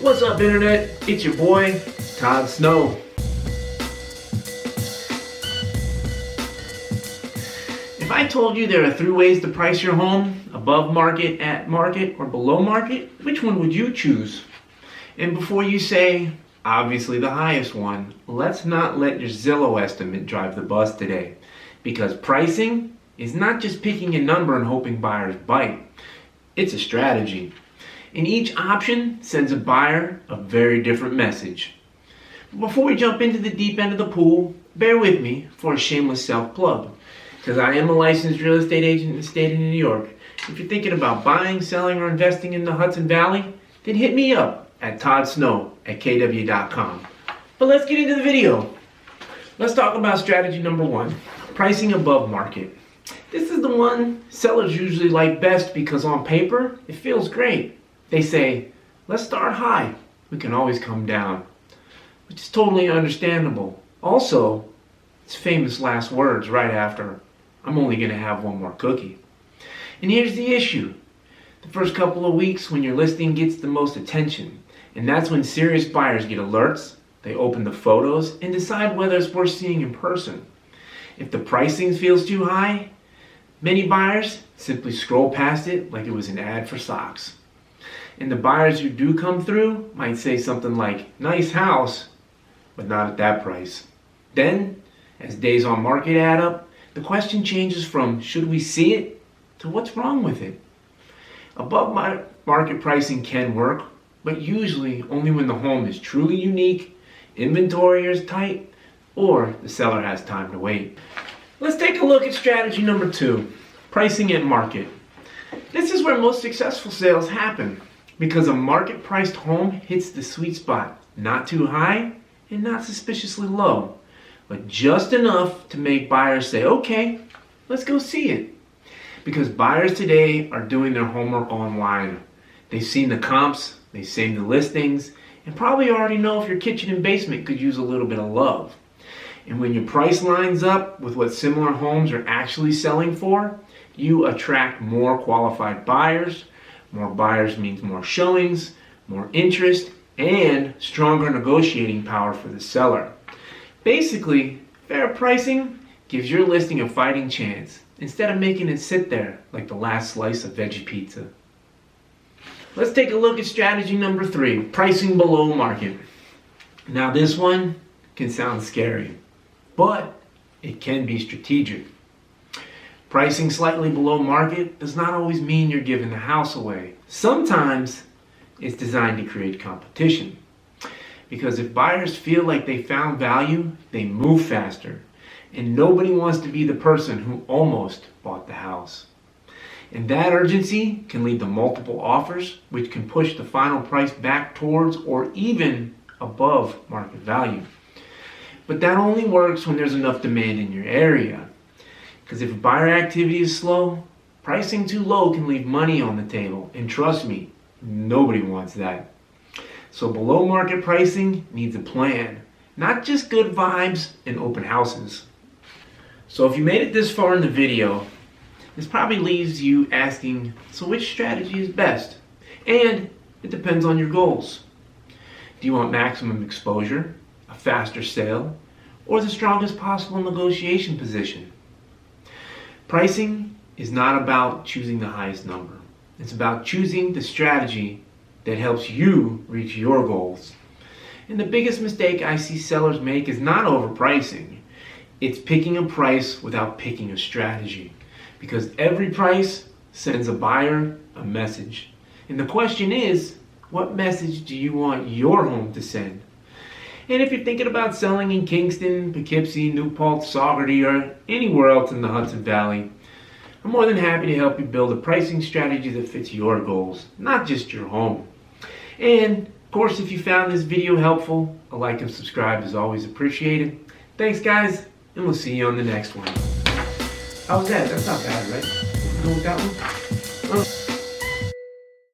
What's up, Internet? It's your boy, toddsnow. If I told you there are 3 ways to price your home, above market, at market, or below market, which one would you choose? And before you say, obviously the highest one, let's not let your Zillow estimate drive the bus today. Because pricing is not just picking a number and hoping buyers bite. It's a strategy. And each option sends a buyer a very different message. Before we jump into the deep end of the pool, bear with me for a shameless self-plug. Because I am a licensed real estate agent in the state of New York. If you're thinking about buying, selling, or investing in the Hudson Valley, then hit me up at toddsnow@kw.com. But let's get into the video. Let's talk about strategy number 1, pricing above market. This is the one sellers usually like best because on paper, it feels great. They say, let's start high. We can always come down. Which is totally understandable. Also, it's famous last words right after, I'm only going to have one more cookie. And here's the issue. The first couple of weeks when your listing gets the most attention. And that's when serious buyers get alerts, they open the photos, and decide whether it's worth seeing in person. If the pricing feels too high, many buyers simply scroll past it like it was an ad for socks. And the buyers who do come through might say something like, nice house, but not at that price. Then, as days on market add up, the question changes from should we see it to what's wrong with it. Above market pricing can work, but usually only when the home is truly unique, inventory is tight, or the seller has time to wait. Let's take a look at strategy number 2, pricing at market. This is where most successful sales happen because a market-priced home hits the sweet spot, not too high and not suspiciously low, but just enough to make buyers say, okay, let's go see it. Because buyers today are doing their homework online. They've seen the comps, they've seen the listings, and probably already know if your kitchen and basement could use a little bit of love. And when your price lines up with what similar homes are actually selling for, you attract more qualified buyers. More buyers means more showings, more interest, and stronger negotiating power for the seller. Basically, fair pricing gives your listing a fighting chance instead of making it sit there like the last slice of veggie pizza. Let's take a look at strategy number 3, pricing below market. Now this one can sound scary, but it can be strategic. Pricing slightly below market does not always mean you're giving the house away. Sometimes it's designed to create competition. Because if buyers feel like they found value, they move faster. And nobody wants to be the person who almost bought the house. And that urgency can lead to multiple offers, which can push the final price back towards or even above market value. But that only works when there's enough demand in your area. Because if buyer activity is slow, pricing too low can leave money on the table. And trust me, nobody wants that. So below market pricing needs a plan, not just good vibes and open houses. So if you made it this far in the video, this probably leaves you asking, so which strategy is best? And it depends on your goals. Do you want maximum exposure, a faster sale, or the strongest possible negotiation position? Pricing is not about choosing the highest number. It's about choosing the strategy that helps you reach your goals. And the biggest mistake I see sellers make is not overpricing. It's picking a price without picking a strategy. Because every price sends a buyer a message. And the question is, what message do you want your home to send? And if you're thinking about selling in Kingston, Poughkeepsie, Paltz, Saugerties, or anywhere else in the Hudson Valley, I'm more than happy to help you build a pricing strategy that fits your goals, not just your home. And of course, if you found this video helpful, a like and subscribe is always appreciated. Thanks guys, and we'll see you on the next one. How's that? That's not bad, right? Go with that one?